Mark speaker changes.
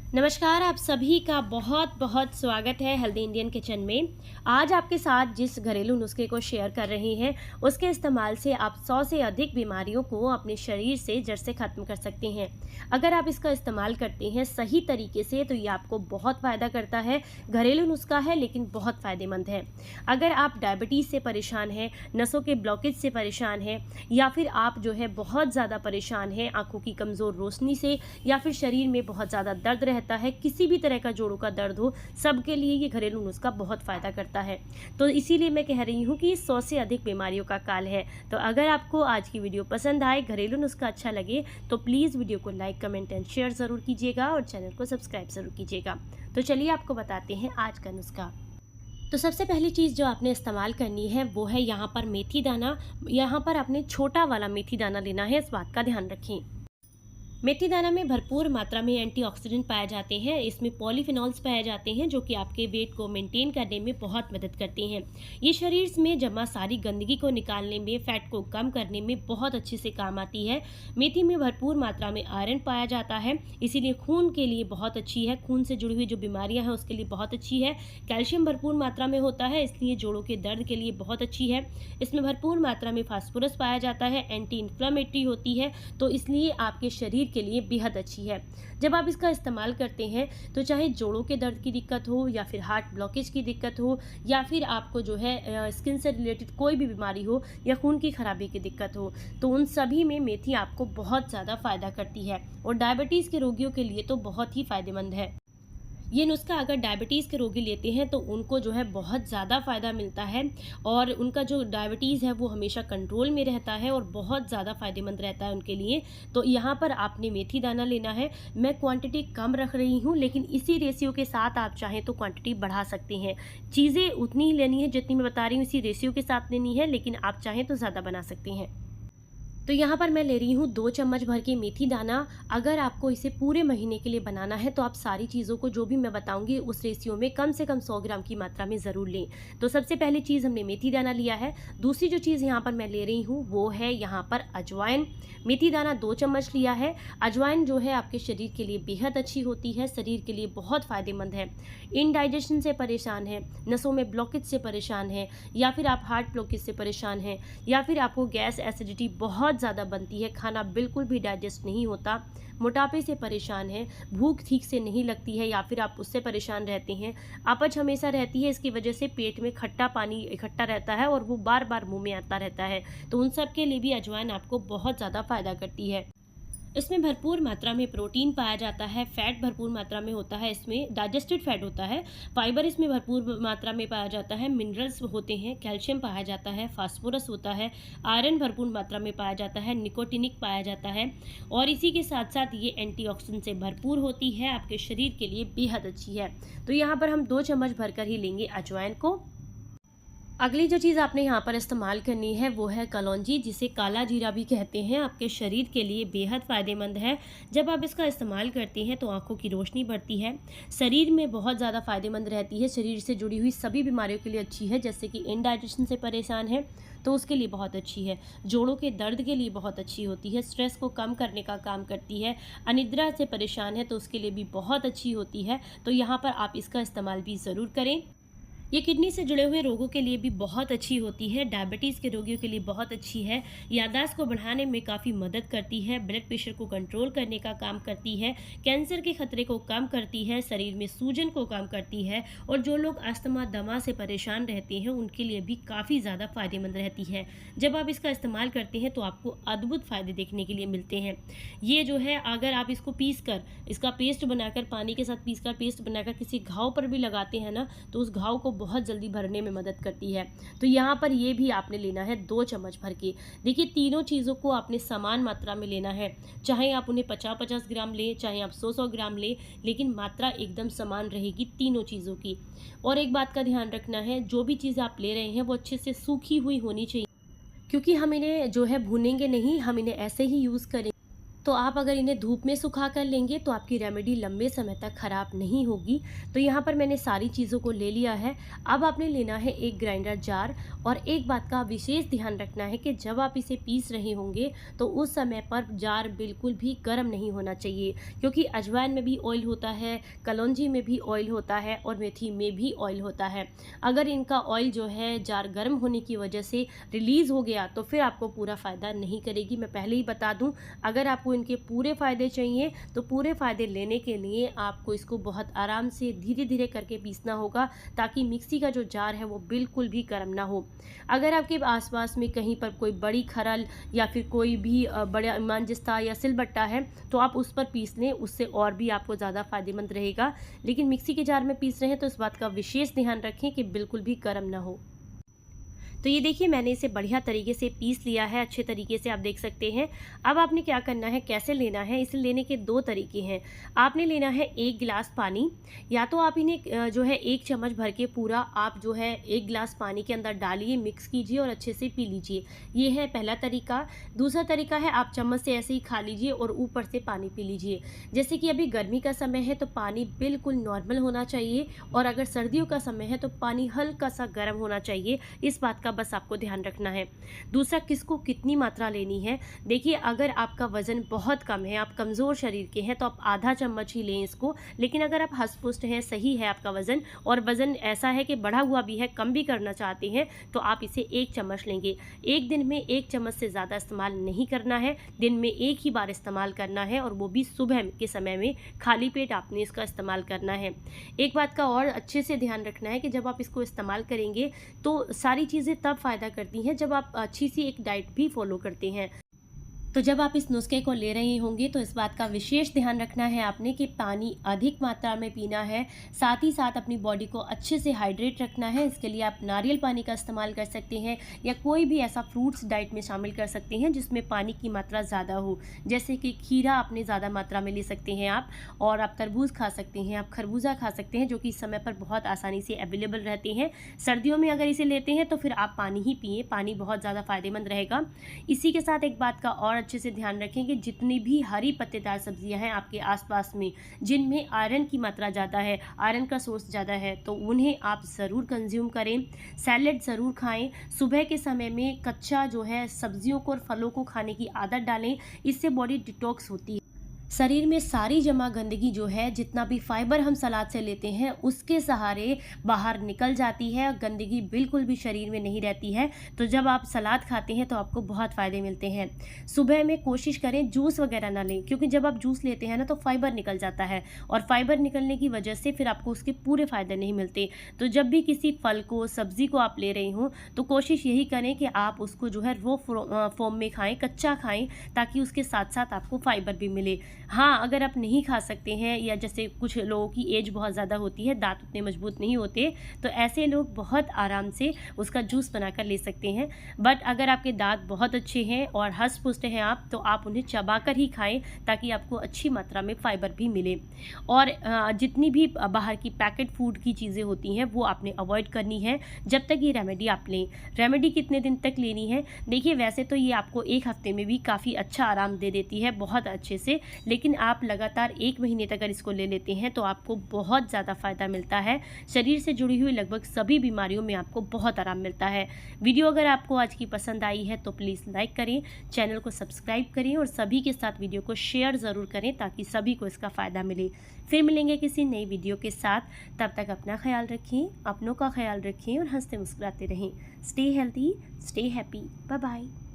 Speaker 1: नमस्कार, आप सभी का बहुत बहुत स्वागत है हेल्दी इंडियन किचन में। आज आपके साथ जिस घरेलू नुस्खे को शेयर कर रही हैं, उसके इस्तेमाल से आप 100 से अधिक बीमारियों को अपने शरीर से जड़ से ख़त्म कर सकते हैं। अगर आप इसका इस्तेमाल करते हैं सही तरीके से तो ये आपको बहुत फ़ायदा करता है। घरेलू नुस्खा है लेकिन बहुत फ़ायदेमंद है। अगर आप डायबिटीज़ से परेशान हैं, नसों के ब्लॉकेज से परेशान हैं, या फिर आप जो है बहुत ज़्यादा परेशान हैं आँखों की कमज़ोर रोशनी से, या फिर शरीर में बहुत ज़्यादा दर्द रहता है, किसी भी तरह का जोड़ों का दर्द हो, सबके लिए ये घरेलू नुस्खा बहुत फ़ायदा करता है। तो इसीलिए मैं कह रही हूँ कि 100 से अधिक बीमारियों का काल है। तो अगर आपको आज की वीडियो पसंद आए, घरेलू नुस्खा अच्छा लगे, तो प्लीज़ वीडियो को लाइक, कमेंट एंड शेयर ज़रूर कीजिएगा और चैनल को सब्सक्राइब ज़रूर कीजिएगा। तो चलिए आपको बताते हैं आज का नुस्खा। तो सबसे पहली चीज़ जो आपने इस्तेमाल करनी है वो है यहाँ पर मेथी दाना। यहाँ पर आपने छोटा वाला मेथी दाना लेना है, इस बात का ध्यान रखें। मेथी दाना में भरपूर मात्रा में एंटीऑक्सीडेंट पाए जाते हैं। इसमें पॉलीफिनॉल्स पाए जाते हैं जो कि आपके वेट को मेंटेन करने में बहुत मदद करते हैं। ये शरीर में जमा सारी गंदगी को निकालने में, फैट को कम करने में बहुत अच्छे से काम आती है। मेथी में भरपूर मात्रा में आयरन पाया जाता है, इसीलिए खून के लिए बहुत अच्छी है। खून से जुड़ी हुई जो बीमारियां हैं उसके लिए बहुत अच्छी है। कैल्शियम भरपूर मात्रा में होता है, इसलिए जोड़ों के दर्द के लिए बहुत अच्छी है। इसमें भरपूर मात्रा में फास्फोरस पाया जाता है, एंटी इन्फ्लेमेटरी होती है, तो इसलिए आपके शरीर के लिए बेहद अच्छी है। जब आप इसका इस्तेमाल करते हैं तो चाहे जोड़ों के दर्द की दिक्कत हो, या फिर हार्ट ब्लॉकेज की दिक्कत हो, या फिर आपको जो है स्किन से रिलेटेड कोई भी बीमारी हो, या खून की खराबी की दिक्कत हो, तो उन सभी में मेथी आपको बहुत ज़्यादा फ़ायदा करती है। और डायबिटीज़ के रोगियों के लिए तो बहुत ही फ़ायदेमंद है। ये नुस्खा अगर डायबिटीज़ के रोगी लेते हैं तो उनको जो है बहुत ज़्यादा फ़ायदा मिलता है, और उनका जो डायबिटीज़ है वो हमेशा कंट्रोल में रहता है और बहुत ज़्यादा फ़ायदेमंद रहता है उनके लिए। तो यहाँ पर आपने मेथी दाना लेना है। मैं क्वांटिटी कम रख रही हूँ, लेकिन इसी रेशियो के साथ आप चाहें तो क्वांटिटी बढ़ा सकते हैं। चीज़ें उतनी ही लेनी है जितनी मैं बता रही हूँ, इसी रेशियो के साथ लेनी है, लेकिन आप चाहें तो ज़्यादा बना सकते हैं। तो यहाँ पर मैं ले रही हूँ 2 चम्मच भर के मेथी दाना। अगर आपको इसे पूरे महीने के लिए बनाना है तो आप सारी चीज़ों को जो भी मैं बताऊँगी उस रेशियो में कम से कम 100 ग्राम की मात्रा में ज़रूर लें। तो सबसे पहली चीज़ हमने मेथी दाना लिया है। दूसरी जो चीज़ यहाँ पर मैं ले रही हूँ वो है यहाँ पर अजवाइन। मेथी दाना 2 चम्मच लिया है। अजवाइन जो है आपके शरीर के लिए बेहद अच्छी होती है, शरीर के लिए बहुत फ़ायदेमंद है। इनडाइजेशन से परेशान है, नसों में ब्लॉकेज से परेशान है, या फिर आप हार्ट ब्लॉकेज से परेशान हैं, या फिर आपको गैस एसिडिटी बहुत ज़्यादा बनती है, खाना बिल्कुल भी डाइजेस्ट नहीं होता, मोटापे से परेशान है, भूख ठीक से नहीं लगती है, या फिर आप उससे परेशान रहते हैं, अपच हमेशा रहती है, इसकी वजह से पेट में खट्टा पानी इकट्ठा रहता है और वो बार बार मुंह में आता रहता है, तो उन सब के लिए भी अजवाइन आपको बहुत ज़्यादा फ़ायदा करती है। इसमें भरपूर मात्रा में प्रोटीन पाया जाता है, फैट भरपूर मात्रा में होता है, इसमें डाइजेस्टेड फैट होता है, फाइबर इसमें भरपूर मात्रा में पाया जाता है, मिनरल्स होते हैं, कैल्शियम पाया जाता है, फास्फोरस होता है, आयरन भरपूर मात्रा में पाया जाता है, निकोटिनिक पाया जाता है, और इसी के साथ साथ ये एंटीऑक्सीडेंट से भरपूर होती है, आपके शरीर के लिए बेहद अच्छी है। तो यहाँ पर हम 2 चम्मच भरकर ही लेंगे अजवाइन को। अगली जो चीज़ आपने यहाँ पर इस्तेमाल करनी है वो है कलौंजी, जिसे काला जीरा भी कहते हैं। आपके शरीर के लिए बेहद फ़ायदेमंद है। जब आप इसका इस्तेमाल करते हैं तो आंखों की रोशनी बढ़ती है, शरीर में बहुत ज़्यादा फ़ायदेमंद रहती है, शरीर से जुड़ी हुई सभी बीमारियों के लिए अच्छी है। जैसे कि इनडाइजेशन से परेशान है तो उसके लिए बहुत अच्छी है, जोड़ों के दर्द के लिए बहुत अच्छी होती है, स्ट्रेस को कम करने का काम करती है, अनिद्रा से परेशान है तो उसके लिए भी बहुत अच्छी होती है। तो यहाँ पर आप इसका इस्तेमाल भी ज़रूर करें। ये किडनी से जुड़े हुए रोगों के लिए भी बहुत अच्छी होती है, डायबिटीज़ के रोगियों के लिए बहुत अच्छी है, याददाश्त को बढ़ाने में काफ़ी मदद करती है, ब्लड प्रेशर को कंट्रोल करने का काम करती है, कैंसर के खतरे को कम करती है, शरीर में सूजन को कम करती है, और जो लोग अस्थमा दमा से परेशान रहते हैं उनके लिए भी काफ़ी ज़्यादा फ़ायदेमंद रहती है। जब आप इसका इस्तेमाल करते हैं तो आपको अद्भुत फ़ायदे देखने के लिए मिलते हैं। ये जो है अगर आप इसको पीस कर, इसका पेस्ट बनाकर, पानी के साथ पीस कर पेस्ट बनाकर किसी घाव पर भी लगाते हैं ना, तो उस घाव को बहुत जल्दी भरने में मदद करती है। तो यहाँ पर ये भी आपने लेना है 2 चम्मच भर के। देखिए तीनों चीज़ों को आपने समान मात्रा में लेना है, चाहे आप उन्हें 50-50 ग्राम लें, चाहे आप 100-100 ग्राम लें, लेकिन मात्रा एकदम समान रहेगी तीनों चीज़ों की। और एक बात का ध्यान रखना है, जो भी चीज़ आप ले रहे हैं वो अच्छे से सूखी हुई होनी चाहिए, क्योंकि हम इन्हें जो है भूनेंगे नहीं, हम इन्हें ऐसे ही यूज़ करेंगे। तो आप अगर इन्हें धूप में सुखा कर लेंगे तो आपकी रेमेडी लंबे समय तक ख़राब नहीं होगी। तो यहाँ पर मैंने सारी चीज़ों को ले लिया है। अब आपने लेना है एक ग्राइंडर जार, और एक बात का विशेष ध्यान रखना है कि जब आप इसे पीस रहे होंगे तो उस समय पर जार बिल्कुल भी गर्म नहीं होना चाहिए, क्योंकि अजवाइन में भी ऑयल होता है, कलौंजी में भी ऑयल होता है और मेथी में भी ऑयल होता है। अगर इनका ऑयल जो है जार गर्म होने की वजह से रिलीज़ हो गया तो फिर आपको पूरा फ़ायदा नहीं करेगी। मैं पहले ही बता दूं, अगर आपको इनके पूरे फ़ायदे चाहिए तो पूरे फ़ायदे लेने के लिए आपको इसको बहुत आराम से धीरे धीरे करके पीसना होगा, ताकि मिक्सी का जो जार है वो बिल्कुल भी गर्म ना हो। अगर आपके आसपास में कहीं पर कोई बड़ी खरल या फिर कोई भी बड़ा मांजिस्ता या सिलबट्टा है तो आप उस पर पीस लें, उससे और भी आपको ज़्यादा फ़ायदेमंद रहेगा। लेकिन मिक्सी के जार में पीस रहे हैं तो इस बात का विशेष ध्यान रखें कि बिल्कुल भी गर्म ना हो। तो ये देखिए, मैंने इसे बढ़िया तरीके से पीस लिया है, अच्छे तरीके से आप देख सकते हैं। अब आपने क्या करना है, कैसे लेना है, इसे लेने के दो तरीके हैं। आपने लेना है एक गिलास पानी, या तो आप इन्हें जो है एक चम्मच भर के पूरा आप जो है एक गिलास पानी के अंदर डालिए, मिक्स कीजिए और अच्छे से पी लीजिए। ये है पहला तरीका। दूसरा तरीका है आप चम्मच से ऐसे ही खा लीजिए और ऊपर से पानी पी लीजिए। जैसे कि अभी गर्मी का समय है तो पानी बिल्कुल नॉर्मल होना चाहिए, और अगर सर्दियों का समय है तो पानी हल्का सा गर्म होना चाहिए। इस बात का बस आपको ध्यान रखना है। दूसरा, किसको कितनी मात्रा लेनी है, देखिए अगर आपका वजन बहुत कम है, आप कमज़ोर शरीर के हैं तो आप आधा चम्मच ही लें इसको। लेकिन अगर आप हष्ट-पुष्ट हैं, सही है आपका वजन, और वजन ऐसा है कि बढ़ा हुआ भी है, कम भी करना चाहते हैं, तो आप इसे एक चम्मच लेंगे। एक दिन में एक चम्मच से ज़्यादा इस्तेमाल नहीं करना है, दिन में एक ही बार इस्तेमाल करना है, और वो भी सुबह के समय में खाली पेट आपने इसका इस्तेमाल करना है। एक बात का और अच्छे से ध्यान रखना है कि जब आप इसको इस्तेमाल करेंगे तो सारी चीज़ें तब फ़ायदा करती हैं जब आप अच्छी सी एक डाइट भी फॉलो करते हैं। तो जब आप इस नुस्खे को ले रहे होंगे तो इस बात का विशेष ध्यान रखना है आपने कि पानी अधिक मात्रा में पीना है, साथ ही साथ अपनी बॉडी को अच्छे से हाइड्रेट रखना है। इसके लिए आप नारियल पानी का इस्तेमाल कर सकते हैं, या कोई भी ऐसा फ्रूट्स डाइट में शामिल कर सकते हैं जिसमें पानी की मात्रा ज़्यादा हो। जैसे कि खीरा आपने ज़्यादा मात्रा में ले सकते हैं आप, और आप तरबूज खा सकते हैं, आप खरबूजा खा सकते हैं, जो कि इस समय पर बहुत आसानी से अवेलेबल रहते हैं। सर्दियों में अगर इसे लेते हैं तो फिर आप पानी ही पिए, पानी बहुत ज़्यादा फ़ायदेमंद रहेगा। इसी के साथ एक बात का और अच्छे से ध्यान रखें कि जितनी भी हरी पत्तेदार सब्जियां हैं आपके आसपास में, जिनमें आयरन की मात्रा ज़्यादा है, आयरन का सोर्स ज़्यादा है, तो उन्हें आप ज़रूर कंज्यूम करें। सैलेड ज़रूर खाएं। सुबह के समय में कच्चा जो है सब्जियों को और फलों को खाने की आदत डालें, इससे बॉडी डिटॉक्स होती है। शरीर में सारी जमा गंदगी जो है, जितना भी फाइबर हम सलाद से लेते हैं उसके सहारे बाहर निकल जाती है, गंदगी बिल्कुल भी शरीर में नहीं रहती है। तो जब आप सलाद खाते हैं तो आपको बहुत फ़ायदे मिलते हैं। सुबह में कोशिश करें जूस वगैरह ना लें, क्योंकि जब आप जूस लेते हैं ना तो फाइबर निकल जाता है, और फाइबर निकलने की वजह से फिर आपको उसके पूरे फ़ायदे नहीं मिलते। तो जब भी किसी फल को, सब्ज़ी को आप ले रहे हों तो कोशिश यही करें कि आप उसको जो है रो फॉर्म में खाएँ, कच्चा खाएँ, ताकि उसके साथ साथ आपको फाइबर भी मिले। हाँ, अगर आप नहीं खा सकते हैं, या जैसे कुछ लोगों की एज बहुत ज़्यादा होती है, दांत उतने मजबूत नहीं होते, तो ऐसे लोग बहुत आराम से उसका जूस बनाकर ले सकते हैं। बट अगर आपके दांत बहुत अच्छे हैं और हष्ट-पुष्ट हैं आप, तो आप उन्हें चबाकर ही खाएं, ताकि आपको अच्छी मात्रा में फाइबर भी मिले। और जितनी भी बाहर की पैकेट फूड की चीज़ें होती हैं वो आपने अवॉइड करनी है जब तक ये रेमेडी आप लें। रेमेडी कितने दिन तक लेनी है, देखिए वैसे तो ये आपको 1 हफ्ते में भी काफ़ी अच्छा आराम दे देती है, बहुत अच्छे से। लेकिन आप लगातार 1 महीने तक अगर इसको ले लेते हैं तो आपको बहुत ज़्यादा फ़ायदा मिलता है। शरीर से जुड़ी हुई लगभग सभी बीमारियों में आपको बहुत आराम मिलता है। वीडियो अगर आपको आज की पसंद आई है तो प्लीज़ लाइक करें, चैनल को सब्सक्राइब करें, और सभी के साथ वीडियो को शेयर ज़रूर करें, ताकि सभी को इसका फ़ायदा मिले। फिर मिलेंगे किसी नई वीडियो के साथ। तब तक अपना ख्याल रखें, अपनों का ख्याल रखें, और हंसते मुस्कुराते रहें। Stay healthy, stay happy. Bye bye.